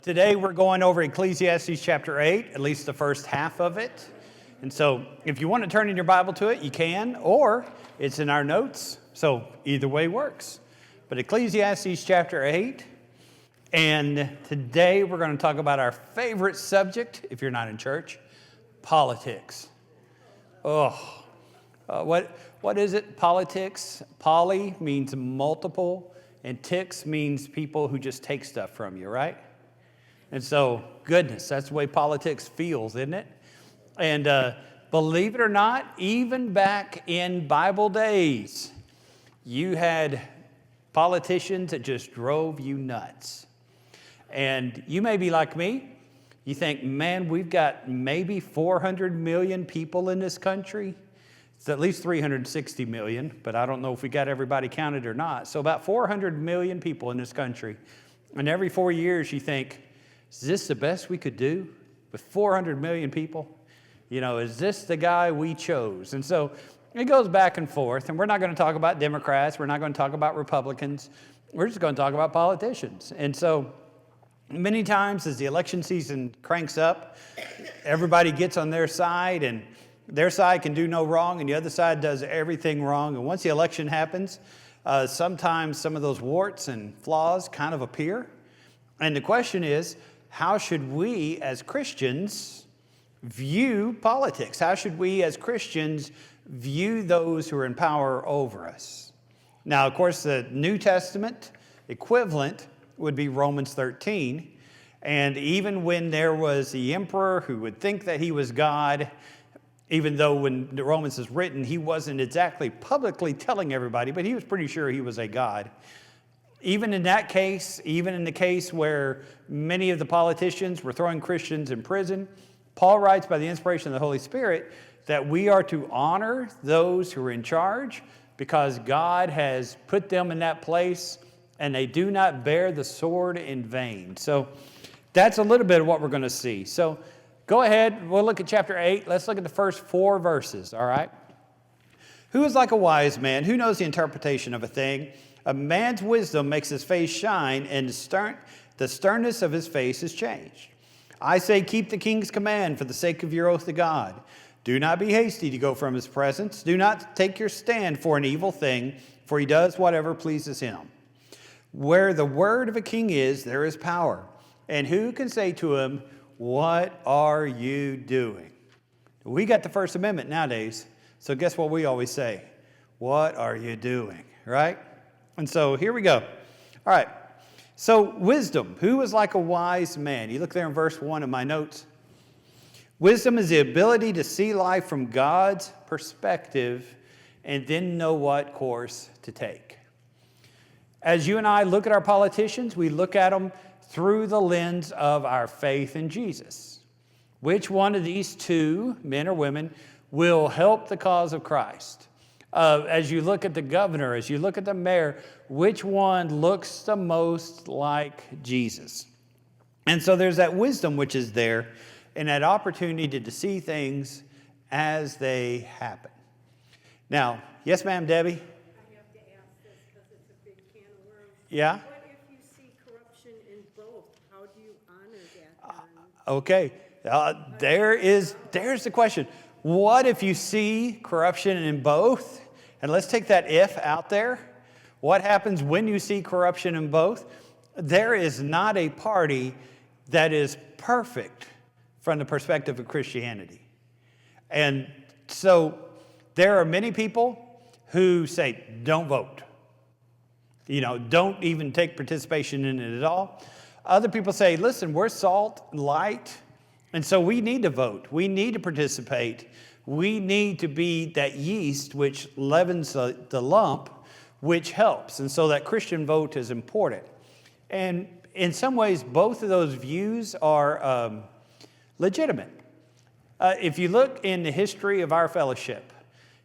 Today we're going over Ecclesiastes chapter 8, at least the first half of it. And so if you want to turn in your Bible to it, you can, or it's in our notes. So either way works. But Ecclesiastes chapter 8, and today we're going to talk about our favorite subject, if you're not in church, politics. What is it? Politics. Poly means multiple, and ticks means people who just take stuff from you, right? And so, goodness, that's the way politics feels, isn't it? And believe it or not, even back in Bible days, you had politicians that just drove you nuts. And you may be like me. You think, man, we've got maybe 400 million people in this country. It's at least 360 million, but I don't know if we got everybody counted or not. So about 400 million people in this country. And every 4 years you think, is this the best we could do with 400 million people? You know, is this the guy we chose? And so it goes back and forth, and we're not going to talk about Democrats. We're not going to talk about Republicans. We're just going to talk about politicians. And so many times as the election season cranks up, everybody gets on their side, and their side can do no wrong, and the other side does everything wrong. And once the election happens, sometimes some of those warts and flaws kind of appear. And the question is, how should we as Christians view politics? How should we as Christians view those who are in power over us? Now, of course, the New Testament equivalent would be Romans 13. And even when there was the emperor who would think that he was God, even though when the Romans is written, he wasn't exactly publicly telling everybody, but he was pretty sure he was a God. Even in that case, even in the case where many of the politicians were throwing Christians in prison, Paul writes by the inspiration of the Holy Spirit that we are to honor those who are in charge because God has put them in that place and they do not bear the sword in vain. So that's a little bit of what we're going to see. So go ahead, we'll look at chapter 8. Let's look at the first 4 verses, all right? Who is like a wise man? Who knows the interpretation of a thing? A man's wisdom makes his face shine, and the sternness of his face is changed. I say, keep the king's command for the sake of your oath to God. Do not be hasty to go from his presence. Do not take your stand for an evil thing, for he does whatever pleases him. Where the word of a king is, there is power. And who can say to him, what are you doing? We got the First Amendment nowadays, so guess what we always say? What are you doing, right? And so here we go. All right. So wisdom. Who is like a wise man? You look there in verse 1 of my notes. Wisdom is the ability to see life from God's perspective and then know what course to take. As you and I look at our politicians, we look at them through the lens of our faith in Jesus. Which one of these two, men or women, will help the cause of Christ? As you look at the governor, as you look at the mayor, which one looks the most like Jesus? And so there's that wisdom which is there and that opportunity to see things as they happen. Now, yes, ma'am, Debbie? I have to ask this because it's a big can of worms. Yeah? What if you see corruption in both? How do you honor that? Okay, there's the question. What if you see corruption in both? And let's take that if out there. What happens when you see corruption in both? There is not a party that is perfect from the perspective of Christianity. And so there are many people who say, don't vote. You know, don't even take participation in it at all. Other people say, listen, we're salt and light, and so we need to vote. We need to participate. We need to be that yeast which leavens the lump, which helps. And so that Christian vote is important. And in some ways, both of those views are legitimate. If you look in the history of our fellowship,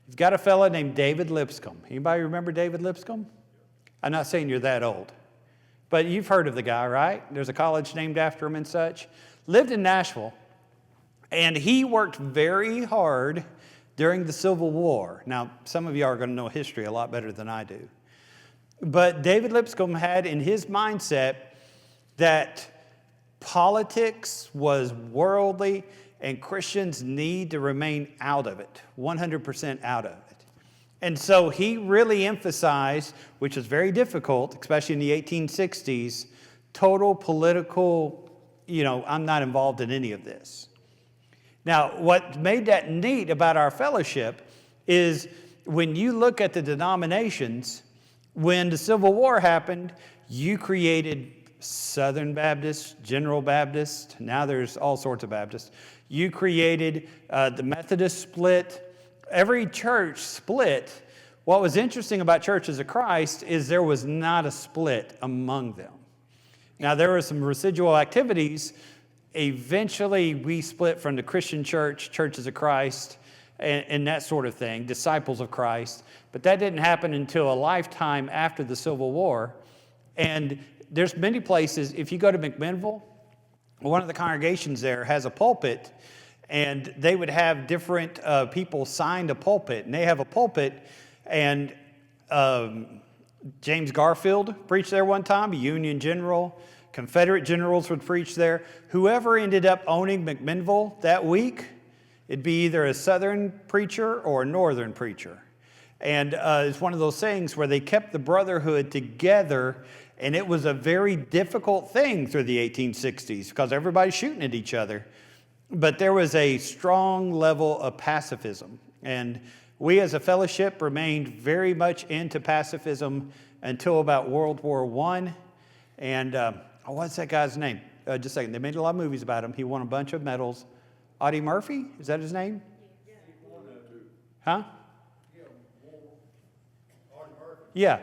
you've got a fellow named David Lipscomb. Anybody remember David Lipscomb? I'm not saying you're that old, but you've heard of the guy, right? There's a college named after him and such. Lived in Nashville. And he worked very hard during the Civil War. Now, some of you are going to know history a lot better than I do. But David Lipscomb had in his mindset that politics was worldly, and Christians need to remain out of it, 100% out of it. And so he really emphasized, which was very difficult, especially in the 1860s, total political, I'm not involved in any of this. Now, what made that neat about our fellowship is when you look at the denominations, when the Civil War happened, you created Southern Baptist, General Baptist, now there's all sorts of Baptists. You created the Methodist split. Every church split. What was interesting about Churches of Christ is there was not a split among them. Now, there were some residual activities. Eventually, we split from the Christian church, Churches of Christ, and that sort of thing, Disciples of Christ. But that didn't happen until a lifetime after the Civil War. And there's many places, if you go to McMinnville, one of the congregations there has a pulpit, and they would have different people sign a pulpit. And they have a pulpit, and James Garfield preached there one time, a Union general. Confederate generals would preach there. Whoever ended up owning McMinnville that week, it'd be either a Southern preacher or a Northern preacher. And it's one of those things where they kept the brotherhood together, and it was a very difficult thing through the 1860s because everybody's shooting at each other. But there was a strong level of pacifism. And we as a fellowship remained very much into pacifism until about World War I. And what's that guy's name? Just a second. They made a lot of movies about him. He won a bunch of medals. Audie Murphy? Is that his name? Huh? Yeah.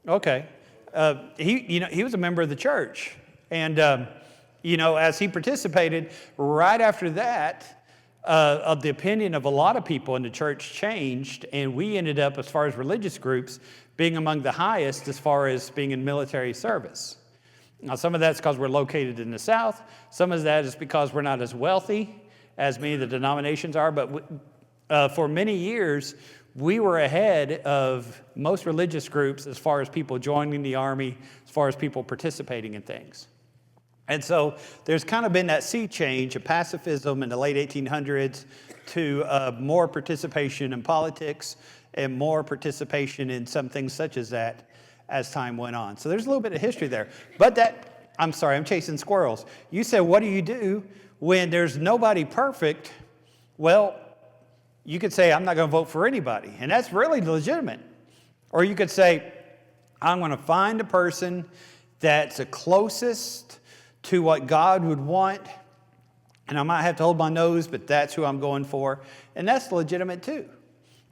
Okay. He was a member of the church. And, as he participated, right after that, of the opinion of a lot of people in the church changed, and we ended up, as far as religious groups, being among the highest as far as being in military service. Now, some of that's because we're located in the South. Some of that is because we're not as wealthy as many of the denominations are. But for many years, we were ahead of most religious groups as far as people joining the Army, as far as people participating in things. And so there's kind of been that sea change of pacifism in the late 1800s to more participation in politics and more participation in some things such as that as time went on. So there's a little bit of history there. But I'm chasing squirrels. You said, what do you do when there's nobody perfect? Well, you could say, I'm not going to vote for anybody. And that's really legitimate. Or you could say, I'm going to find a person that's the closest to what God would want. And I might have to hold my nose, but that's who I'm going for. And that's legitimate too.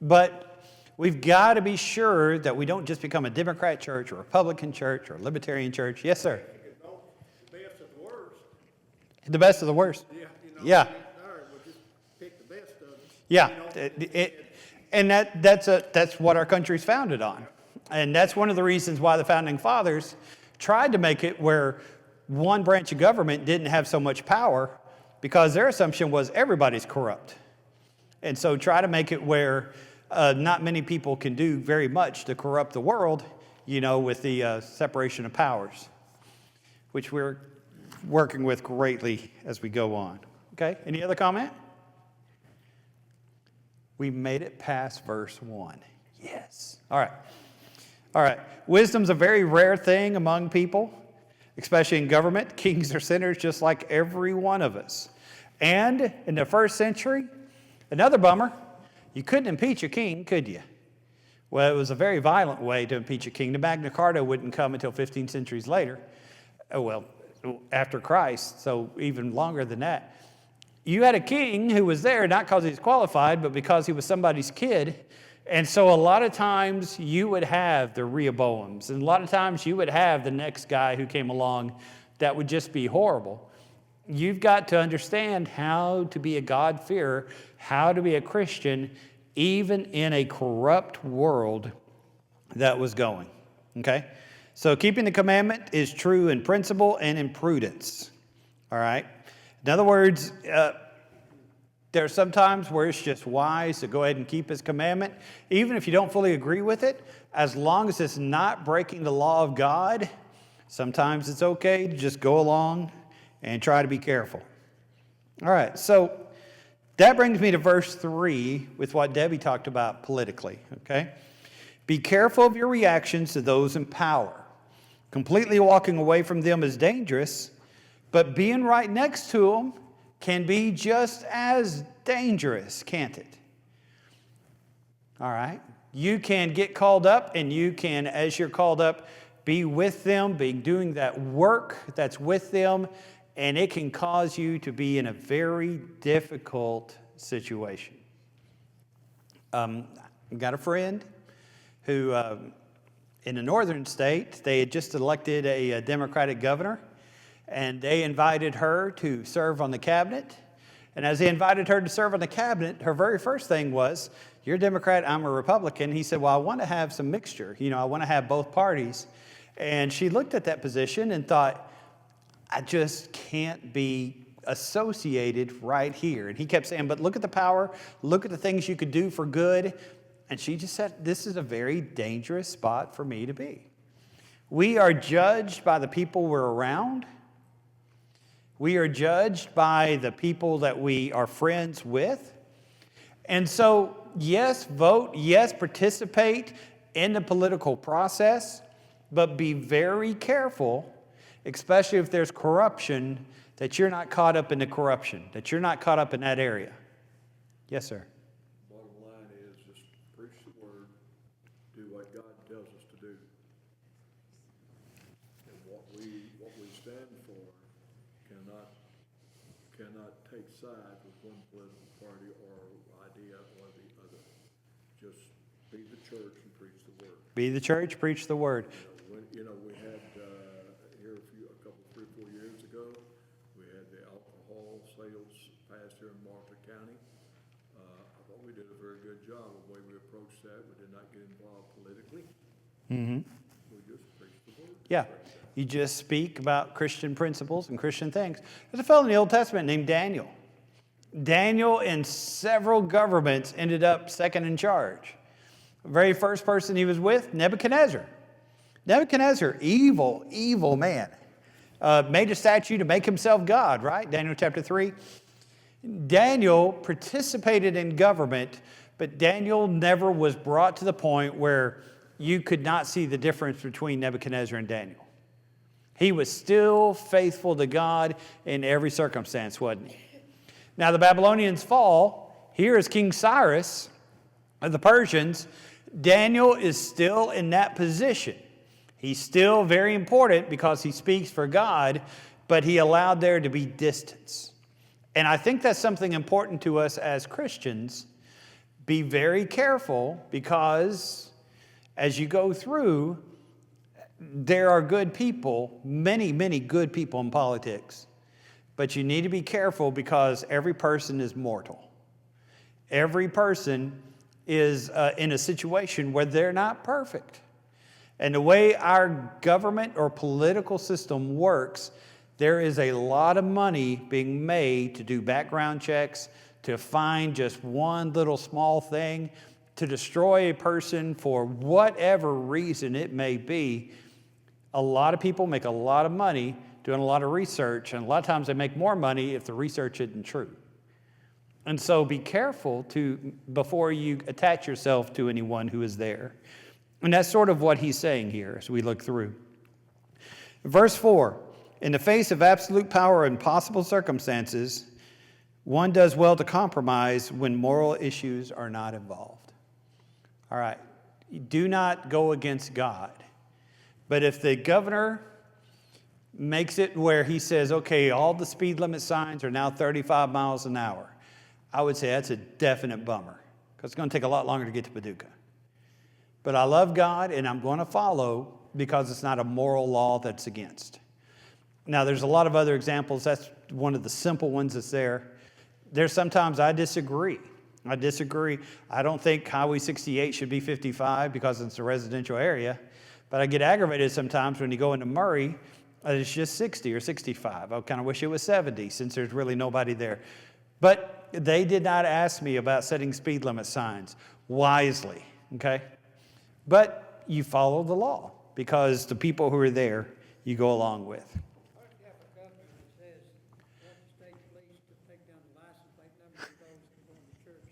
But we've got to be sure that we don't just become a Democrat church or a Republican church or a Libertarian church. Yes, sir. The best of the worst. The best of the worst. Yeah. Yeah. We'll just pick the best of them. Yeah. And that's what our country's founded on. And that's one of the reasons why the Founding Fathers tried to make it where one branch of government didn't have so much power, because their assumption was everybody's corrupt. And so try to make it where not many people can do very much to corrupt the world, with the separation of powers, which we're working with greatly as we go on. Okay, any other comment? We made it past verse 1. Yes. All right. Wisdom's a very rare thing among people, especially in government. Kings are sinners just like every one of us. And in the first century, another bummer, you couldn't impeach a king, could you? Well, it was a very violent way to impeach a king. The Magna Carta wouldn't come until 15 centuries later. After Christ, so even longer than that. You had a king who was there not because he's qualified, but because he was somebody's kid. And so a lot of times you would have the Rehoboams, and a lot of times you would have the next guy who came along that would just be horrible. You've got to understand how to be a God-fearer, how to be a Christian, even in a corrupt world that was going. Okay? So keeping the commandment is true in principle and in prudence. All right? In other words, there are some times where it's just wise to go ahead and keep his commandment, even if you don't fully agree with it, as long as it's not breaking the law of God. Sometimes it's okay to just go along and try to be careful. All right, so that brings me to verse 3 with what Debbie talked about politically, okay? Be careful of your reactions to those in power. Completely walking away from them is dangerous, but being right next to them can be just as dangerous, can't it? All right. You can get called up, and you can, as you're called up, be with them, be doing that work that's with them, and it can cause you to be in a very difficult situation. I got a friend who, in a northern state, they had just elected a Democratic governor, and they invited her to serve on the cabinet. And as they invited her to serve on the cabinet, her very first thing was, you're a Democrat, I'm a Republican. He said, well, I want to have some mixture. I want to have both parties. And she looked at that position and thought, I just can't be associated right here. And he kept saying, but look at the power, look at the things you could do for good. And she just said, this is a very dangerous spot for me to be. We are judged by the people we're around. We are judged by the people that we are friends with. And so, yes, vote, yes, participate in the political process, but be very careful, especially if there's corruption, that you're not caught up in the corruption, that you're not caught up in that area. Yes, sir. Bottom line is just preach the word, do what God tells us to do. And what we stand for cannot take sides with one political party or idea or the other. Just be the church and preach the word. Be the church, preach the word. We had here a couple, 3 or 4 years ago, we had the alcohol sales passed here in Martha County. I thought we did a very good job of the way we approached that. We did not get involved politically. Mm-hmm. We just preached the word. Yeah. You just speak about Christian principles and Christian things. There's a fellow in the Old Testament named Daniel. Daniel in several governments ended up second in charge. The very first person he was with, Nebuchadnezzar. Nebuchadnezzar, evil man. Made a statue to make himself God, right? Daniel chapter 3. Daniel participated in government, but Daniel never was brought to the point where you could not see the difference between Nebuchadnezzar and Daniel. He was still faithful to God in every circumstance, wasn't he? Now the Babylonians fall. Here is King Cyrus of the Persians. Daniel is still in that position. He's still very important because he speaks for God, but he allowed there to be distance. And I think that's something important to us as Christians. Be very careful, because as you go through, there are good people, many, many good people in politics. But you need to be careful, because every person is mortal. Every person is in a situation where they're not perfect. And the way our government or political system works, there is a lot of money being made to do background checks, to find just one little small thing, to destroy a person for whatever reason it may be. A lot of people make a lot of money doing a lot of research, and a lot of times they make more money if the research isn't true. And so be careful before you attach yourself to anyone who is there. And that's sort of what he's saying here as we look through. Verse 4, in the face of absolute power and possible circumstances, one does well to compromise when moral issues are not involved. All right, do not go against God. But if the governor makes it where he says, okay, all the speed limit signs are now 35 miles an hour, I would say that's a definite bummer, because it's going to take a lot longer to get to Paducah. But I love God, and I'm going to follow, because it's not a moral law that's against. Now, there's a lot of other examples. That's one of the simple ones that's there. There's sometimes I disagree. I don't think Highway 68 should be 55 because it's a residential area. But I get aggravated sometimes when you go into Murray, it's just 60 or 65. I kind of wish it was 70, since there's really nobody there. But they did not ask me about setting speed limit signs wisely, okay? But you follow the law, because the people who are there you go along with. What if you have a governor that says, want the state police to take down the license plate number of those who go to church?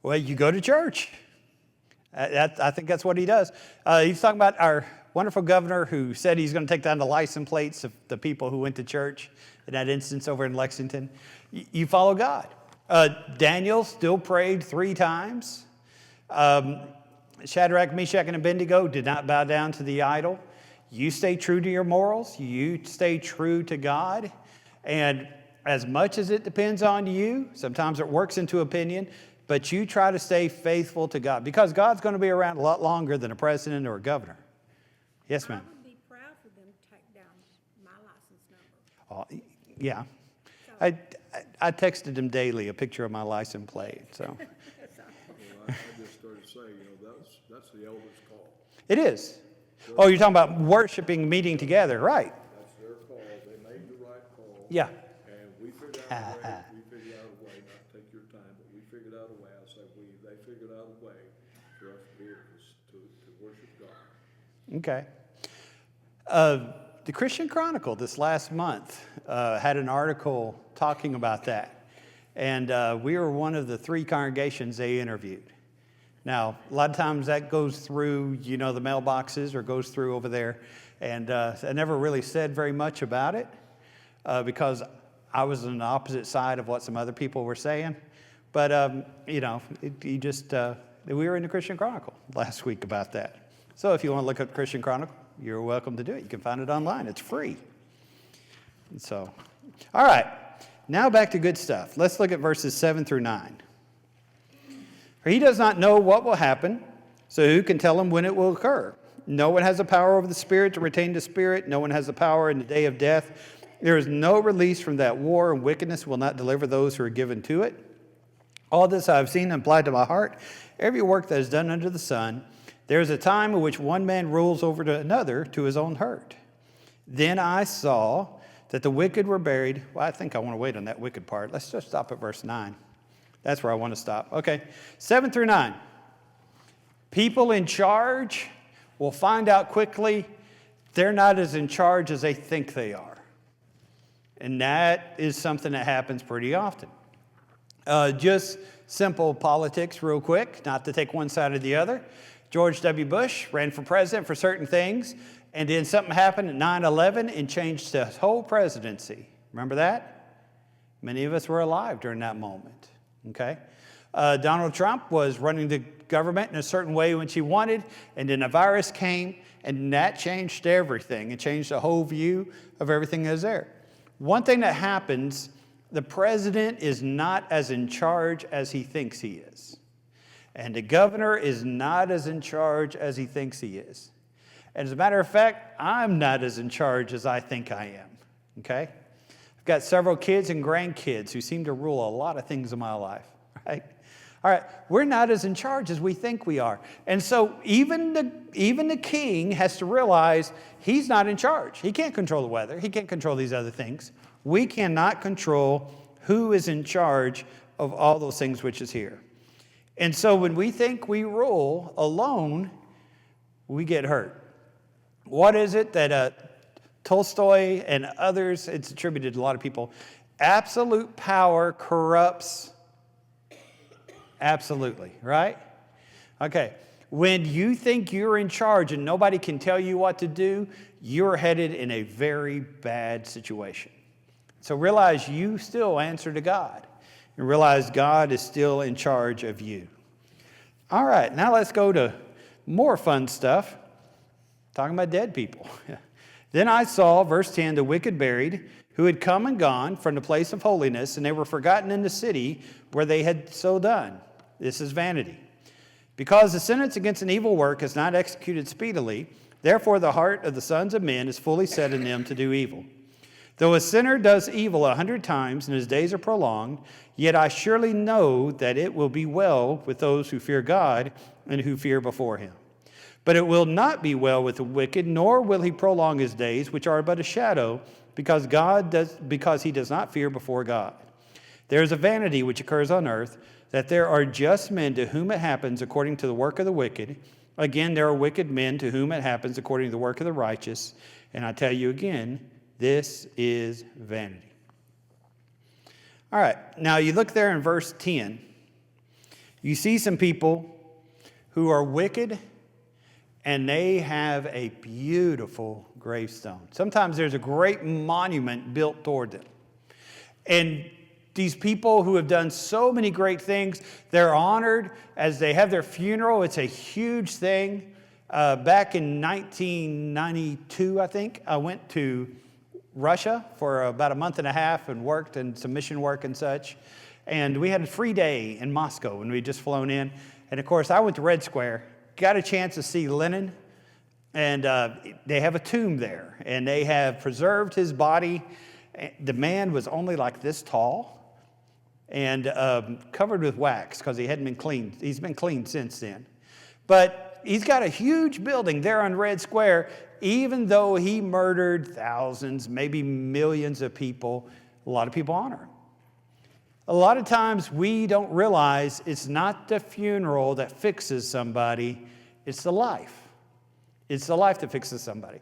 Well, you go to church. I think that's what he does. He's talking about our wonderful governor who said he's going to take down the license plates of the people who went to church in that instance over in Lexington. You follow God. Daniel still prayed 3 times. Shadrach, Meshach, and Abednego did not bow down to the idol. You stay true to your morals. You stay true to God. And as much as it depends on you, sometimes it works into opinion, but you try to stay faithful to God because God's going to be around a lot longer than a president or a governor. Yes, ma'am. I would be proud for them to take down my license number. Oh, yeah. I texted him daily a picture of my license plate. So Well, I just started saying, that's the elders' call. it is. Oh, you're talking about worshiping, meeting together, right? That's their call. They made the right call. Yeah. And we figured out a way, not to take your time, but we figured out a way. I say they figured out a way for us to be able to worship God. Okay. The Christian Chronicle this last month had an article talking about that. And we were one of the 3 congregations they interviewed. Now, a lot of times that goes through, the mailboxes or goes through over there. And I never really said very much about it because I was on the opposite side of what some other people were saying. But, we were in the Christian Chronicle last week about that. So if you want to look up Christian Chronicle, you're welcome to do it. You can find it online. It's free. And so, all right. Now back to good stuff. Let's look at verses 7 through 9. For he does not know what will happen, so who can tell him when it will occur? No one has the power over the Spirit to retain the Spirit. No one has the power in the day of death. There is no release from that war, and wickedness will not deliver those who are given to it. All this I have seen and applied to my heart. Every work that is done under the sun, there is a time in which one man rules over to another to his own hurt. Then I saw that the wicked were buried. Well, I think I want to wait on that wicked part. Let's just stop at verse 9. That's where I want to stop. Okay, 7 through 9. People in charge will find out quickly they're not as in charge as they think they are. And that is something that happens pretty often. Just simple politics real quick, not to take one side or the other. George W. Bush ran for president for certain things, and then something happened at 9/11 and changed his whole presidency. Remember that? Many of us were alive during that moment. Okay? Donald Trump was running the government in a certain way when she wanted, and then a virus came, and that changed everything. It changed the whole view of everything that was there. One thing that happens, the president is not as in charge as he thinks he is. And the governor is not as in charge as he thinks he is. And as a matter of fact, I'm not as in charge as I think I am. Okay? I've got several kids and grandkids who seem to rule a lot of things in my life, right? All right, we're not as in charge as we think we are. And so even the king has to realize he's not in charge. He can't control the weather. He can't control these other things. We cannot control who is in charge of all those things which is here. And so when we think we rule alone, we get hurt. What is it that Tolstoy and others, it's attributed to a lot of people, absolute power corrupts absolutely, right? Okay, when you think you're in charge and nobody can tell you what to do, you're headed in a very bad situation. So realize you still answer to God and realize God is still in charge of you. All right, now let's go to more fun stuff, talking about dead people. Then I saw, verse 10, the wicked buried, who had come and gone from the place of holiness, and they were forgotten in the city where they had so done. This is vanity. Because the sentence against an evil work is not executed speedily, therefore the heart of the sons of men is fully set in them to do evil. Though a sinner does evil 100 times and his days are prolonged, yet I surely know that it will be well with those who fear God and who fear before him. But it will not be well with the wicked, nor will he prolong his days, which are but a shadow, because he does not fear before God. There is a vanity which occurs on earth, that there are just men to whom it happens according to the work of the wicked, Again, there are wicked men to whom it happens according to the work of the righteous. And I tell you again, this is vanity. All right, now you look there in verse 10. You see some people who are wicked, and they have a beautiful gravestone. Sometimes there's a great monument built toward them. And these people who have done so many great things, they're honored as they have their funeral. It's a huge thing. Back in 1992, I think, I went to Russia for about a month and a half and worked in some mission work and such. And we had a free day in Moscow and we'd just flown in. And of course, I went to Red Square, got a chance to see Lenin. And they have a tomb there. And they have preserved his body. The man was only like this tall and covered with wax because he hadn't been cleaned. He's been cleaned since then. But he's got a huge building there on Red Square. Even though he murdered thousands, maybe millions of people, a lot of people honor him. A lot of times we don't realize it's not the funeral that fixes somebody, it's the life. It's the life that fixes somebody.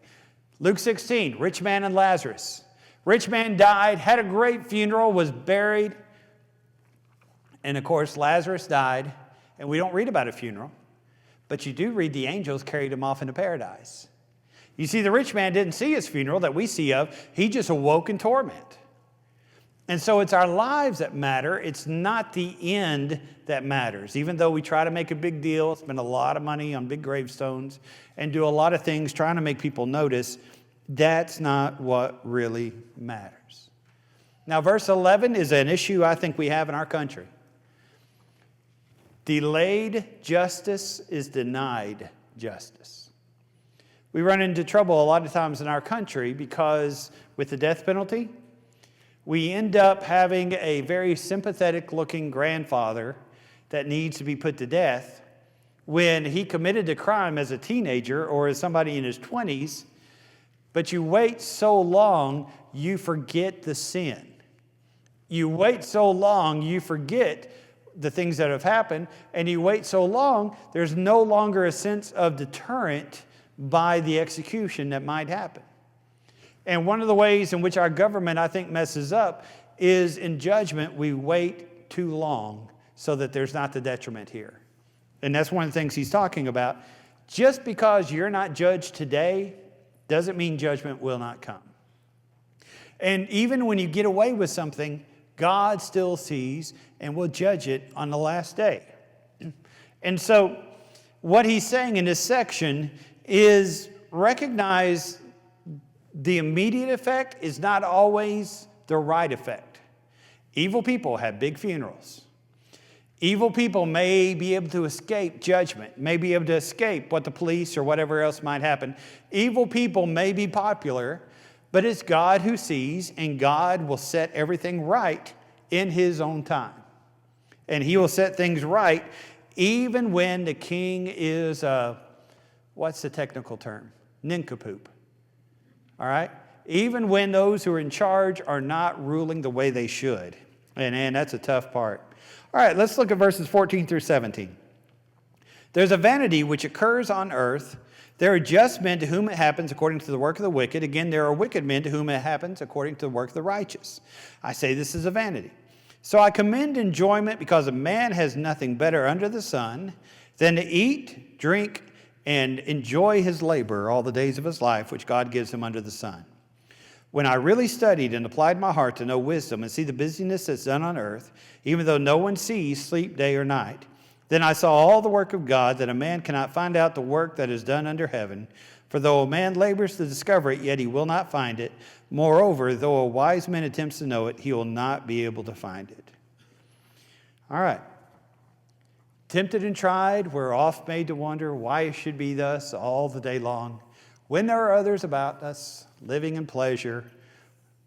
Luke 16, rich man and Lazarus. Rich man died, had a great funeral, was buried. And of course, Lazarus died, and we don't read about a funeral, but you do read the angels carried him off into paradise. You see, the rich man didn't see his funeral that we see of. He just awoke in torment. And so it's our lives that matter. It's not the end that matters. Even though we try to make a big deal, spend a lot of money on big gravestones, and do a lot of things trying to make people notice, that's not what really matters. Now, verse 11 is an issue I think we have in our country. Delayed justice is denied justice. We run into trouble a lot of times in our country because with the death penalty, we end up having a very sympathetic-looking grandfather that needs to be put to death when he committed a crime as a teenager or as somebody in his 20s, but you wait so long, you forget the sin. You wait so long, you forget the things that have happened, and you wait so long, there's no longer a sense of deterrent by the execution that might happen. And one of the ways in which our government, I think, messes up is in judgment, we wait too long so that there's not the detriment here. And that's one of the things he's talking about. Just because you're not judged today doesn't mean judgment will not come. And even when you get away with something, God still sees and will judge it on the last day. And so what he's saying in this section is recognize the immediate effect is not always the right effect. Evil people have big funerals. Evil people may be able to escape judgment, may be able to escape what the police or whatever else might happen. Evil people may be popular, but it's God who sees, and God will set everything right in his own time. And he will set things right even when the king is, what's the technical term? Nincompoop. All right? Even when those who are in charge are not ruling the way they should. And that's a tough part. All right, let's look at verses 14 through 17. There's a vanity which occurs on earth. There are just men to whom it happens according to the work of the wicked. Again, there are wicked men to whom it happens according to the work of the righteous. I say this is a vanity. So I commend enjoyment because a man has nothing better under the sun than to eat, drink, and enjoy his labor all the days of his life, which God gives him under the sun. When I really studied and applied my heart to know wisdom and see the busyness that's done on earth, even though no one sees sleep day or night, then I saw all the work of God, that a man cannot find out the work that is done under heaven. For though a man labors to discover it, yet he will not find it. Moreover, though a wise man attempts to know it, he will not be able to find it. All right. Tempted and tried, we're oft made to wonder why it should be thus all the day long, when there are others about us living in pleasure,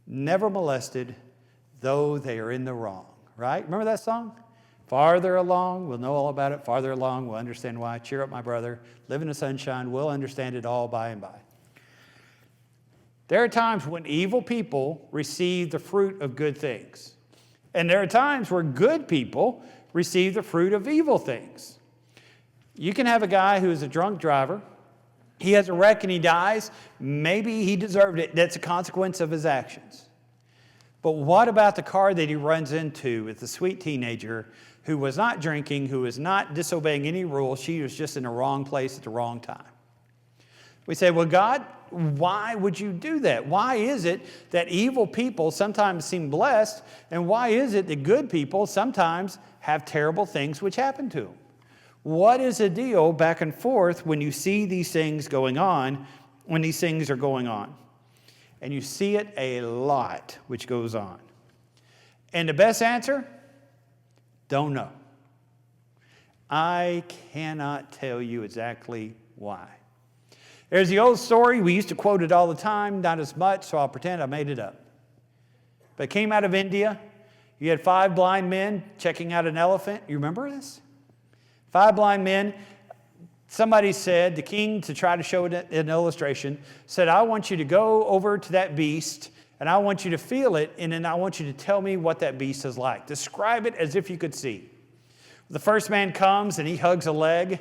never molested, though they are in the wrong. Right? Remember that song? Farther along, we'll know all about it. Farther along, we'll understand why. Cheer up, my brother. Live in the sunshine. We'll understand it all by and by. There are times when evil people receive the fruit of good things. And there are times where good people receive the fruit of evil things. You can have a guy who is a drunk driver. He has a wreck and he dies. Maybe he deserved it. That's a consequence of his actions. But what about the car that he runs into with the sweet teenager who was not drinking, who was not disobeying any rules? She was just in the wrong place at the wrong time. We say, well, God, why would you do that? Why is it that evil people sometimes seem blessed? And why is it that good people sometimes have terrible things which happen to them? What is the deal back and forth when you see these things going on, when these things are going on? And you see it a lot, which goes on. And the best answer? Don't know. I cannot tell you exactly why. There's the old story. We used to quote it all the time, not as much, so I'll pretend I made it up. But it came out of India. You had 5 blind men checking out an elephant. You remember this? 5 blind men. Somebody said, the king, to try to show it an illustration, said, I want you to go over to that beast, and I want you to feel it, and then I want you to tell me what that beast is like. Describe it as if you could see. The first man comes, and he hugs a leg,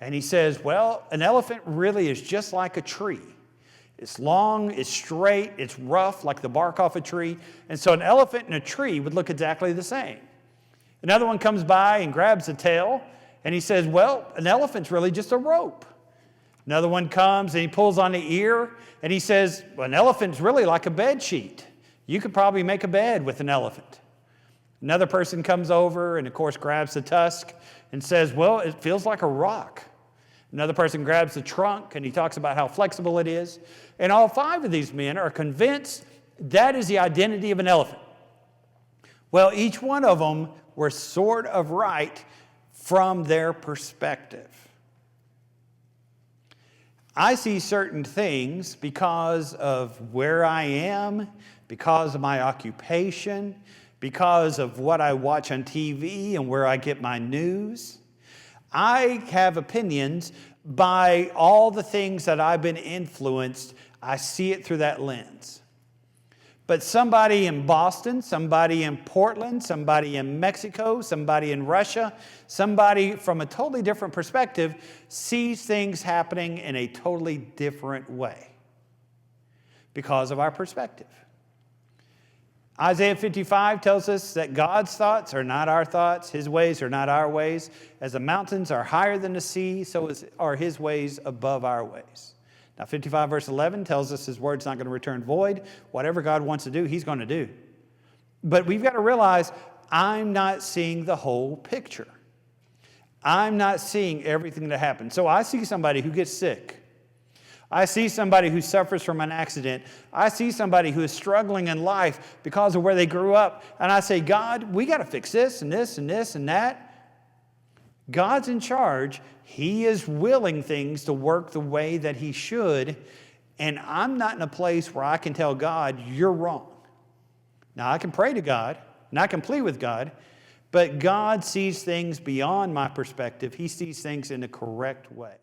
and he says, well, an elephant really is just like a tree. It's long, it's straight, it's rough, like the bark off a tree. And so an elephant and a tree would look exactly the same. Another one comes by and grabs the tail, and he says, well, an elephant's really just a rope. Another one comes and he pulls on the ear, and he says, well, an elephant's really like a bed sheet. You could probably make a bed with an elephant. Another person comes over and, of course, grabs the tusk and says, well, it feels like a rock. Another person grabs the trunk, and he talks about how flexible it is. And all 5 of these men are convinced that is the identity of an elephant. Well, each one of them were sort of right from their perspective. I see certain things because of where I am, because of my occupation, because of what I watch on TV and where I get my news. I have opinions by all the things that I've been influenced. I see it through that lens. But somebody in Boston, somebody in Portland, somebody in Mexico, somebody in Russia, somebody from a totally different perspective sees things happening in a totally different way because of our perspective. Isaiah 55 tells us that God's thoughts are not our thoughts, His ways are not our ways. As the mountains are higher than the sea, so are His ways above our ways. Now, 55 verse 11 tells us His word's not going to return void. Whatever God wants to do, He's going to do. But we've got to realize I'm not seeing the whole picture. I'm not seeing everything that happens. So I see somebody who gets sick. I see somebody who suffers from an accident. I see somebody who is struggling in life because of where they grew up. And I say, God, we got to fix this and this and this and that. God's in charge. He is willing things to work the way that He should. And I'm not in a place where I can tell God, you're wrong. Now, I can pray to God and I can plead with God. But God sees things beyond my perspective. He sees things in the correct way.